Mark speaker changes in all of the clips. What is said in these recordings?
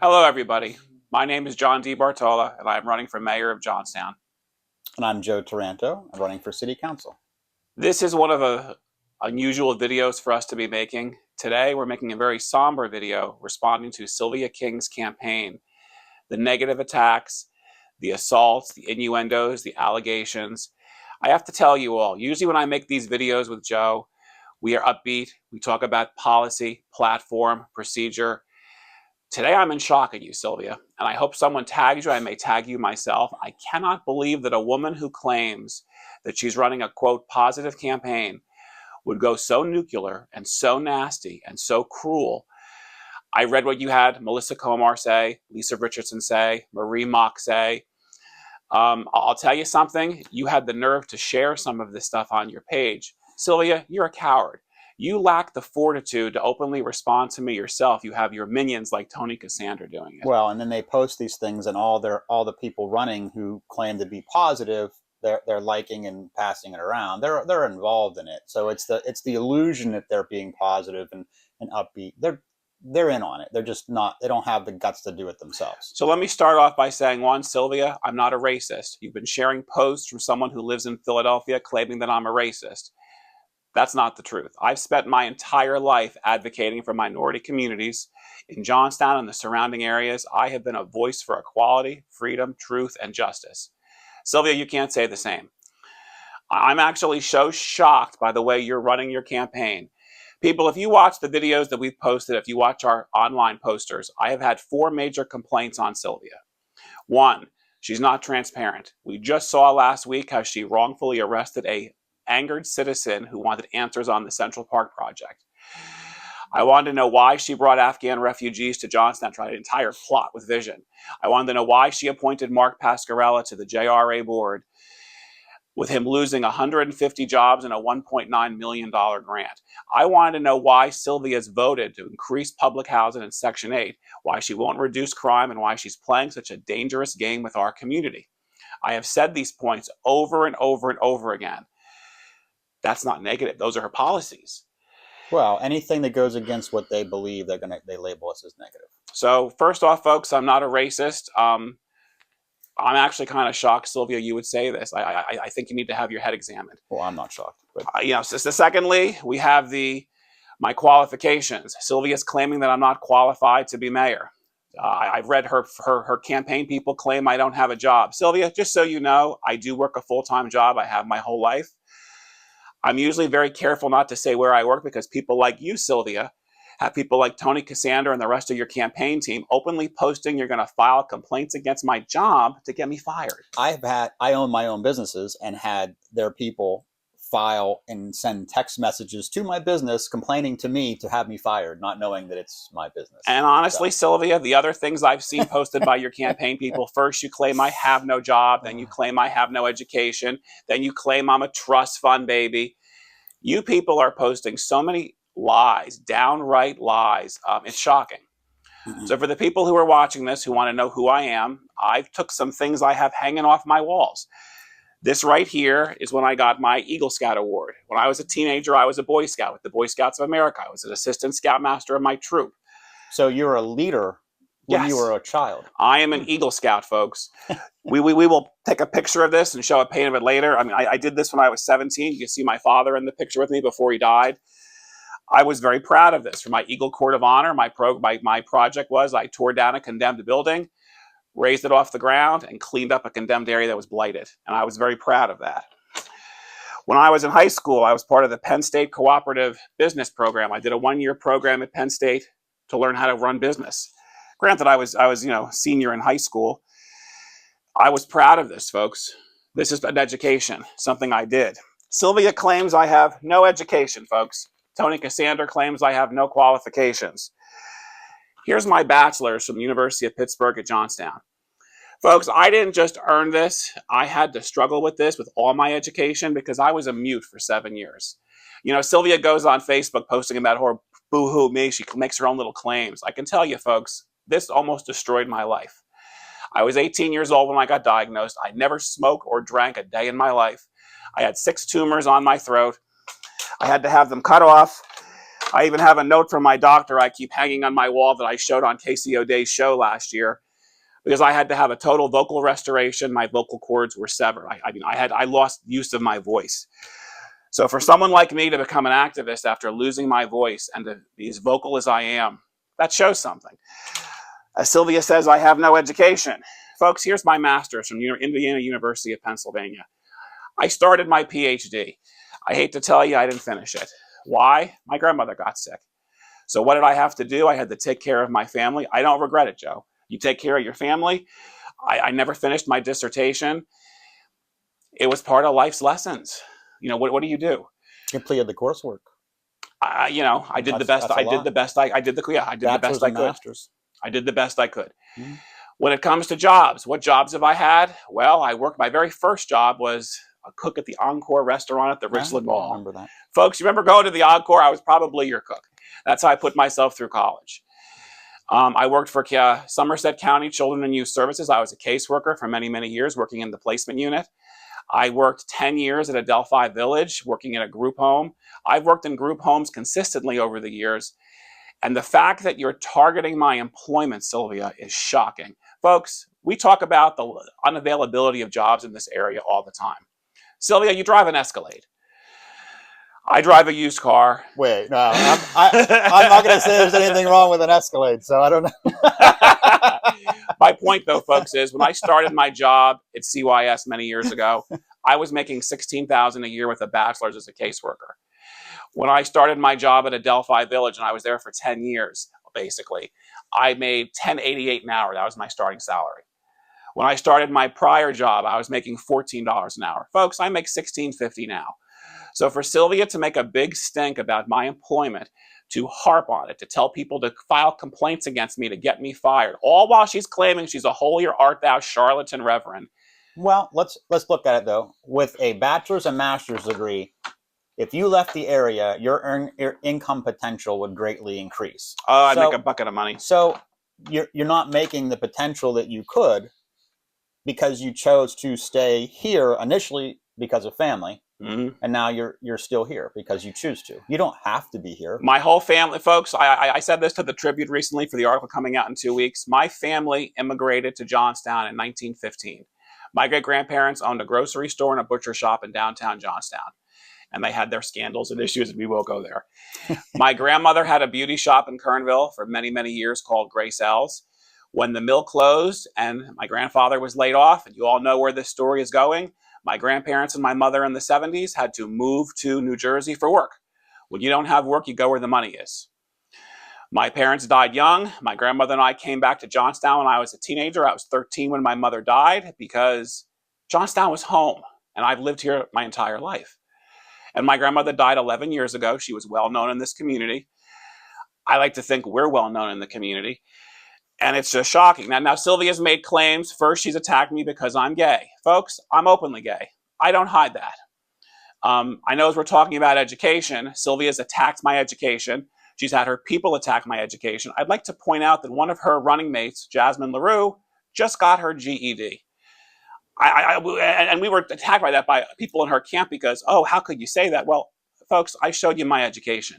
Speaker 1: Hello, everybody. My name is John D. Bartola, and I am running for mayor of Johnstown.
Speaker 2: And I'm Joe Taranto. I'm running for city council.
Speaker 1: This is one of the unusual videos for us to be making. Today, we're making a very somber video responding to Sylvia King's campaign. The negative attacks, the assaults, the innuendos, the allegations. I have to tell you all, usually when I make these videos with Joe, we are upbeat. We talk about policy, platform, procedure. Today I'm in shock at you, Sylvia, and I hope someone tags you. I may tag you myself. I cannot believe that a woman who claims that she's running a, quote, positive campaign would go so nuclear and so nasty and so cruel. I read what you had Melissa Comar say, Lisa Richardson say, Marie Mock say. I'll tell you something. You had the nerve to share some of this stuff on your page. Sylvia, you're a coward. You lack the fortitude to openly respond to me yourself. You have your minions like Tony Cassandra doing it.
Speaker 2: Well, and then they post these things, and all the people running who claim to be positive, they're liking and passing it around. They're involved in it. So it's the illusion that they're being positive and upbeat. They're in on it. They're just not. They don't have the guts to do it themselves.
Speaker 1: So let me start off by saying, one, Sylvia, I'm not a racist. You've been sharing posts from someone who lives in Philadelphia claiming that I'm a racist. That's not the truth. I've spent my entire life advocating for minority communities. In Johnstown and the surrounding areas, I have been a voice for equality, freedom, truth, and justice. Sylvia, you can't say the same. I'm actually so shocked by the way you're running your campaign. People, if you watch the videos that we've posted, if you watch our online posters, I have had 4 major complaints on Sylvia. 1, she's not transparent. We just saw last week how she wrongfully arrested a angered citizen who wanted answers on the Central Park project. I wanted to know why she brought Afghan refugees to Johnstown, tried an entire plot with vision. I wanted to know why she appointed Mark Pascarella to the JRA board, with him losing 150 jobs and a $1.9 million grant. I wanted to know why Sylvia's voted to increase public housing in Section 8, why she won't reduce crime, and why she's playing such a dangerous game with our community. I have said these points over and over and over again. That's not negative. Those are her policies.
Speaker 2: Well, anything that goes against what they believe, they label us as negative.
Speaker 1: So first off, folks, I'm not a racist. I'm actually kind of shocked, Sylvia, you would say this. I think you need to have your head examined.
Speaker 2: Well, I'm not shocked. But
Speaker 1: So secondly, we have my qualifications. Sylvia's claiming that I'm not qualified to be mayor. I've read her campaign people claim I don't have a job. Sylvia, just so you know, I do work a full-time job. I have my whole life. I'm usually very careful not to say where I work because people like you, Sylvia, have people like Tony Cassandra and the rest of your campaign team openly posting you're going to file complaints against my job to get me fired.
Speaker 2: I own my own businesses and had their people file and send text messages to my business complaining to me to have me fired, not knowing that it's my business.
Speaker 1: And honestly, Sylvia, the other things I've seen posted by your campaign people, first you claim I have no job, then you claim I have no education, then you claim I'm a trust fund baby. You people are posting so many lies, downright lies. It's shocking. So for the people who are watching this, who want to know who I am, I took some things I have hanging off my walls. This right here is when I got my Eagle Scout Award. When I was a teenager, I was a Boy Scout with the Boy Scouts of America. I was an assistant scoutmaster of my troop.
Speaker 2: So you were a leader when you were a child.
Speaker 1: I am an Eagle Scout, folks. We will take a picture of this and show a paint of it later. I mean, I did this when I was 17. You can see my father in the picture with me before he died. I was very proud of this. For my Eagle Court of Honor, my project was I tore down a condemned building, raised it off the ground, and cleaned up a condemned area that was blighted. And I was very proud of that. When I was in high school, I was part of the Penn State Cooperative Business Program. I did a 1-year program at Penn State to learn how to run business. Granted, I was senior in high school. I was proud of this, folks. This is an education, something I did. Sylvia claims I have no education, folks. Tony Cassandra claims I have no qualifications. Here's my bachelor's from the University of Pittsburgh at Johnstown. Folks, I didn't just earn this. I had to struggle with this with all my education because I was a mute for 7 years. You know, Sylvia goes on Facebook posting about her boo-hoo me. She makes her own little claims. I can tell you, folks, this almost destroyed my life. I was 18 years old when I got diagnosed. I never smoked or drank a day in my life. I had 6 tumors on my throat. I had to have them cut off. I even have a note from my doctor I keep hanging on my wall that I showed on Casey O'Day's show last year, because I had to have a total vocal restoration. My vocal cords were severed. I lost use of my voice. So for someone like me to become an activist after losing my voice and to be as vocal as I am, that shows something. As Sylvia says, I have no education. Folks, here's my master's from Indiana University of Pennsylvania. I started my PhD. I hate to tell you, I didn't finish it. Why? My grandmother got sick. So what did I have to do? I had to take care of my family. I don't regret it, Joe. You take care of your family. I never finished my dissertation. It was part of life's lessons. What do you do?
Speaker 2: Completed the coursework.
Speaker 1: I did the best. I did the best I did the best I could.
Speaker 2: Masters.
Speaker 1: I did the best I could.
Speaker 2: Mm-hmm.
Speaker 1: When it comes to jobs, what jobs have I had? Well, my very first job was a cook at the Encore restaurant at the Richland Mall.
Speaker 2: I remember that.
Speaker 1: Folks, you remember going to the Encore? I was probably your cook. That's how I put myself through college. I worked for Somerset County Children and Youth Services. I was a caseworker for many, many years, working in the placement unit. I worked 10 years at Adelphi Village, working in a group home. I've worked in group homes consistently over the years. And the fact that you're targeting my employment, Sylvia, is shocking. Folks, we talk about the unavailability of jobs in this area all the time. Sylvia, you drive an Escalade. I drive a used car.
Speaker 2: Wait, no, I'm not going to say there's anything wrong with an Escalade, so I don't know.
Speaker 1: My point, though, folks, is when I started my job at CYS many years ago, I was making $16,000 a year with a bachelor's as a caseworker. When I started my job at Adelphi Village, and I was there for 10 years, basically, I made $10.88 an hour. That was my starting salary. When I started my prior job, I was making $14 an hour. Folks, I make $16.50 now. So for Sylvia to make a big stink about my employment, to harp on it, to tell people to file complaints against me to get me fired, all while she's claiming she's a holier art thou charlatan reverend.
Speaker 2: Well, let's look at it though. With a bachelor's and master's degree, if you left the area, your income potential would greatly increase.
Speaker 1: Oh, I'd make a bucket of money.
Speaker 2: So you're not making the potential that you could because you chose to stay here initially because of family. Mm-hmm. And now you're still here because you choose to. You don't have to be here.
Speaker 1: My whole family, folks, I said this to the Tribune recently for the article coming out in 2 weeks. My family immigrated to Johnstown in 1915. My great-grandparents owned a grocery store and a butcher shop in downtown Johnstown. And they had their scandals and issues, and we won't go there. My grandmother had a beauty shop in Kernville for many, many years called Grace L's. When the mill closed and my grandfather was laid off, and you all know where this story is going, my grandparents and my mother in the 70s had to move to New Jersey for work. When you don't have work, you go where the money is. My parents died young. My grandmother and I came back to Johnstown when I was a teenager. I was 13 when my mother died because Johnstown was home, and I've lived here my entire life. And my grandmother died 11 years ago. She was well known in this community. I like to think we're well known in the community. And it's just shocking. Now Sylvia's made claims. First, she's attacked me because I'm gay. Folks, I'm openly gay. I don't hide that. I know as we're talking about education, Sylvia's attacked my education. She's had her people attack my education. I'd like to point out that one of her running mates, Jasmine LaRue, just got her GED. And we were attacked by that by people in her camp because, oh, how could you say that? Well, folks, I showed you my education.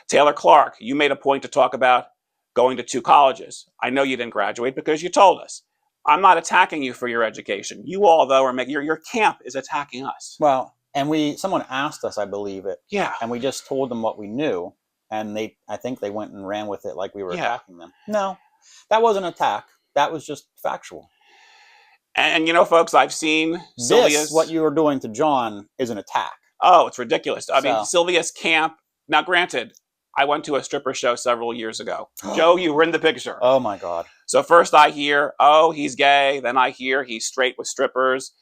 Speaker 1: Taylor Clark, you made a point to talk about going to 2 colleges. I know you didn't graduate because you told us. I'm not attacking you for your education. You all, though, are making your camp is attacking us.
Speaker 2: Well, and someone asked us, I believe it.
Speaker 1: Yeah.
Speaker 2: And we just told them what we knew, and I think they went and ran with it like we were attacking them. No, that wasn't an attack. That was just factual.
Speaker 1: And folks, I've seen Sylvia's...
Speaker 2: what you were doing to John is an attack.
Speaker 1: Oh, it's ridiculous. I mean, Sylvia's camp... Now, granted, I went to a stripper show several years ago. Joe, you were in the picture.
Speaker 2: Oh, my God.
Speaker 1: So first I hear, oh, he's gay. Then I hear he's straight with strippers.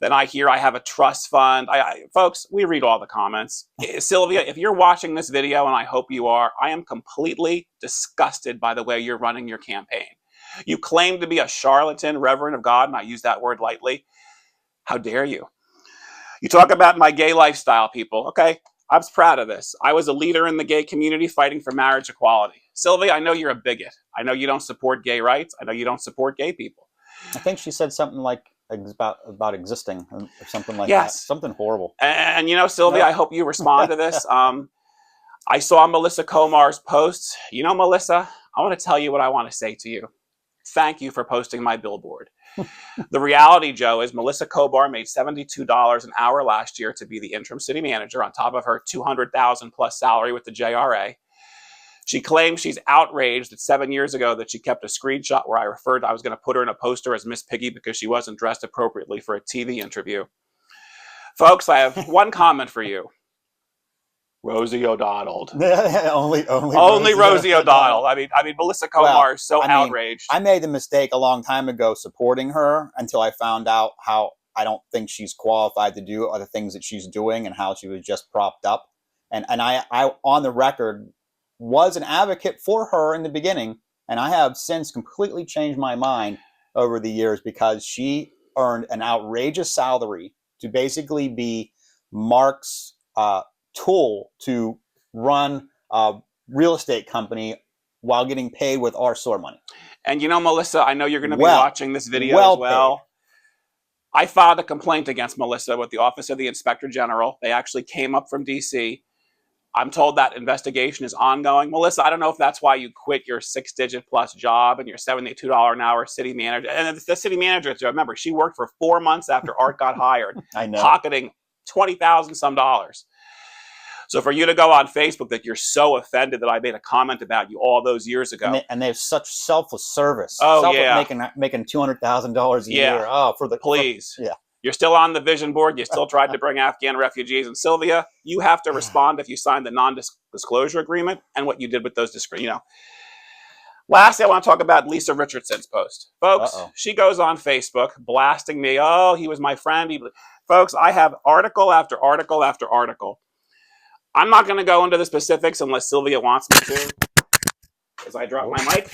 Speaker 1: Then I hear I have a trust fund. Folks, we read all the comments. Sylvia, if you're watching this video, and I hope you are, I am completely disgusted by the way you're running your campaign. You claim to be a charlatan, reverend of God, and I use that word lightly. How dare you? You talk about my gay lifestyle, people. Okay, I was proud of this. I was a leader in the gay community fighting for marriage equality. Sylvia, I know you're a bigot. I know you don't support gay rights. I know you don't support gay people.
Speaker 2: I think she said something like about existing or something like that. Something horrible.
Speaker 1: And Sylvia, I hope you respond to this. I saw Melissa Comar's posts. You know, Melissa, I want to tell you what I want to say to you. Thank you for posting my billboard. The reality, Joe, is Melissa Comar made $72 an hour last year to be the interim city manager on top of her $200,000 plus salary with the JRA. She claims she's outraged that 7 years ago that she kept a screenshot where I was going to put her in a poster as Miss Piggy because she wasn't dressed appropriately for a TV interview. Folks, I have one comment for you. Rosie O'Donnell. only Rosie O'Donnell. I mean, Melissa Comar is so outraged.
Speaker 2: I made the mistake a long time ago supporting her until I found out how I don't think she's qualified to do other things that she's doing and how she was just propped up. And I on the record was an advocate for her in the beginning, and I have since completely changed my mind over the years because she earned an outrageous salary to basically be Mark's tool to run a real estate company while getting paid with our SOAR money.
Speaker 1: And you know, Melissa, I know you're going to be watching this video as well. Paid. I filed a complaint against Melissa with the Office of the Inspector General. They actually came up from DC. I'm told that investigation is ongoing. Melissa, I don't know if that's why you quit your 6-digit plus job and your $72 an hour city manager. And the city manager, remember, she worked for 4 months after Art got hired,
Speaker 2: I know,
Speaker 1: pocketing $20,000 some dollars. So for you to go on Facebook that you're so offended that I made a comment about you all those years ago,
Speaker 2: and they have such selfless service.
Speaker 1: Oh yeah,
Speaker 2: making $200,000 a year. Oh,
Speaker 1: please.
Speaker 2: Yeah.
Speaker 1: You're still on the vision board. You still tried to bring Afghan refugees. And Sylvia, you have to respond if you signed the non-disclosure agreement and what you did with those. Lastly, I want to talk about Lisa Richardson's post. Folks, she goes on Facebook blasting me. Oh, he was my friend. Folks, I have article after article after article. I'm not going to go into the specifics unless Sylvia wants me to, as I drop my mic.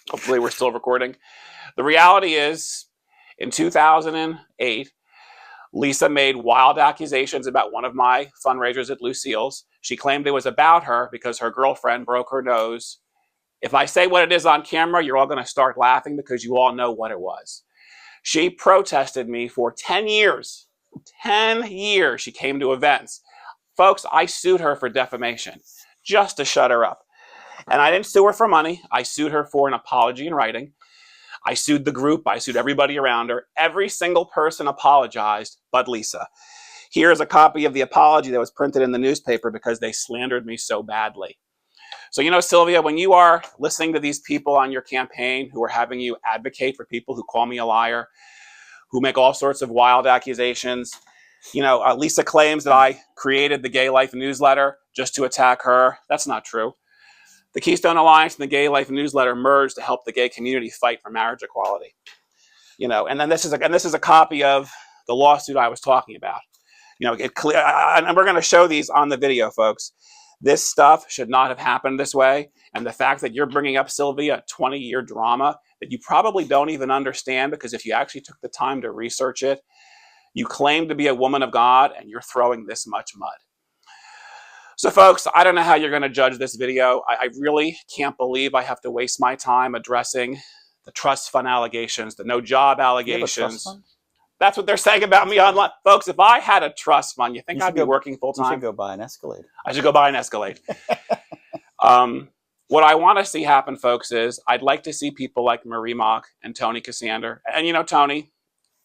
Speaker 1: Hopefully we're still recording. The reality is, in 2008, Lisa made wild accusations about one of my fundraisers at Lucille's. She claimed it was about her because her girlfriend broke her nose. If I say what it is on camera, you're all going to start laughing because you all know what it was. She protested me for 10 years. 10 years she came to events. Folks, I sued her for defamation just to shut her up. And I didn't sue her for money. I sued her for an apology in writing. I sued the group. I sued everybody around her. Every single person apologized but Lisa. Here's a copy of the apology that was printed in the newspaper because they slandered me so badly. So, you know, Sylvia, when you are listening to these people on your campaign who are having you advocate for people who call me a liar, who make all sorts of wild accusations, you know, Lisa claims that I created the Gay Life newsletter just to attack her. That's not true. The Keystone Alliance and the Gay Life newsletter merged to help the gay community fight for marriage equality. You know, and then this is a copy of the lawsuit I was talking about. You know, and we're going to show these on the video, folks. This stuff should not have happened this way. And the fact that you're bringing up, Sylvia, a 20-year drama that you probably don't even understand, because if you actually took the time to research it, you claim to be a woman of God and you're throwing this much mud. So folks, I don't know how you're going to judge this video. I really can't believe I have to waste my time addressing the trust fund allegations, the no job allegations. That's what they're saying about me online. Folks, if I had a trust fund, you think I'd be working full time?
Speaker 2: You should go buy an Escalade.
Speaker 1: I should go buy an Escalade. What I want to see happen, folks, is I'd like to see people like Marie Mock and Tony Cassander. And you know, Tony,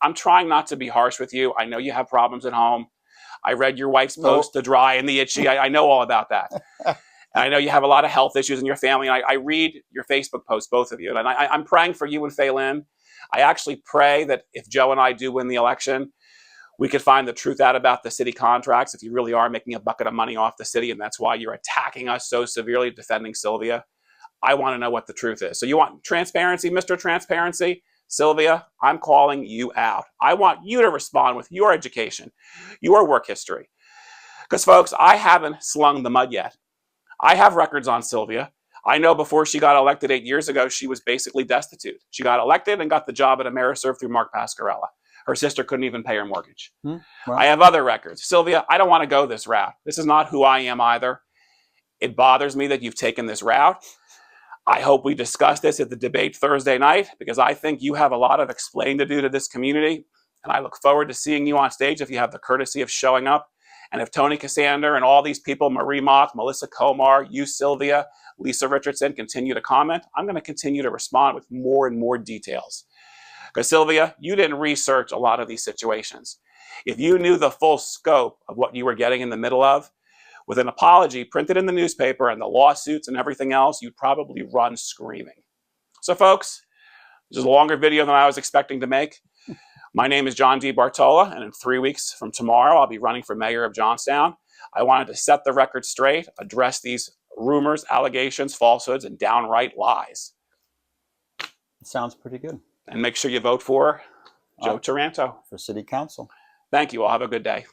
Speaker 1: I'm trying not to be harsh with you. I know you have problems at home. I read your wife's post, The Dry and the Itchy. I know all about that. And I know you have a lot of health issues in your family. And I read your Facebook posts, both of you. And I'm praying for you and Phelan. I actually pray that if Joe and I do win the election, we could find the truth out about the city contracts. If you really are making a bucket of money off the city, and that's why you're attacking us so severely, defending Sylvia, I want to know what the truth is. So you want transparency, Mr. Transparency? Sylvia, I'm calling you out. I want you to respond with your education, your work history. Because, folks, I haven't slung the mud yet. I have records on Sylvia. I know before she got elected 8 years ago, she was basically destitute. She got elected and got the job at Ameriserve through Mark Pascarella. Her sister couldn't even pay her mortgage.
Speaker 2: Right.
Speaker 1: I have other records. Sylvia, I don't want to go this route. This is not who I am either. It bothers me that you've taken this route. I hope we discuss this at the debate Thursday night, because I think you have a lot of explaining to do to this community. And I look forward to seeing you on stage if you have the courtesy of showing up And if Tony Cassander and all these people, Marie Mock, Melissa Komar, you, Sylvia, Lisa Richardson, continue to comment, I'm going to continue to respond with more and more details. Because Sylvia, you didn't research a lot of these situations. If you knew the full scope of what you were getting in the middle of, with an apology printed in the newspaper and the lawsuits and everything else, you'd probably run screaming. So folks, this is a longer video than I was expecting to make. My name is John D. Bartola, and in 3 weeks from tomorrow, I'll be running for mayor of Johnstown. I wanted to set the record straight, address these rumors, allegations, falsehoods, and downright lies.
Speaker 2: Sounds pretty good.
Speaker 1: And make sure you vote for Joe Taranto
Speaker 2: for city council.
Speaker 1: Thank you all. Have a good day.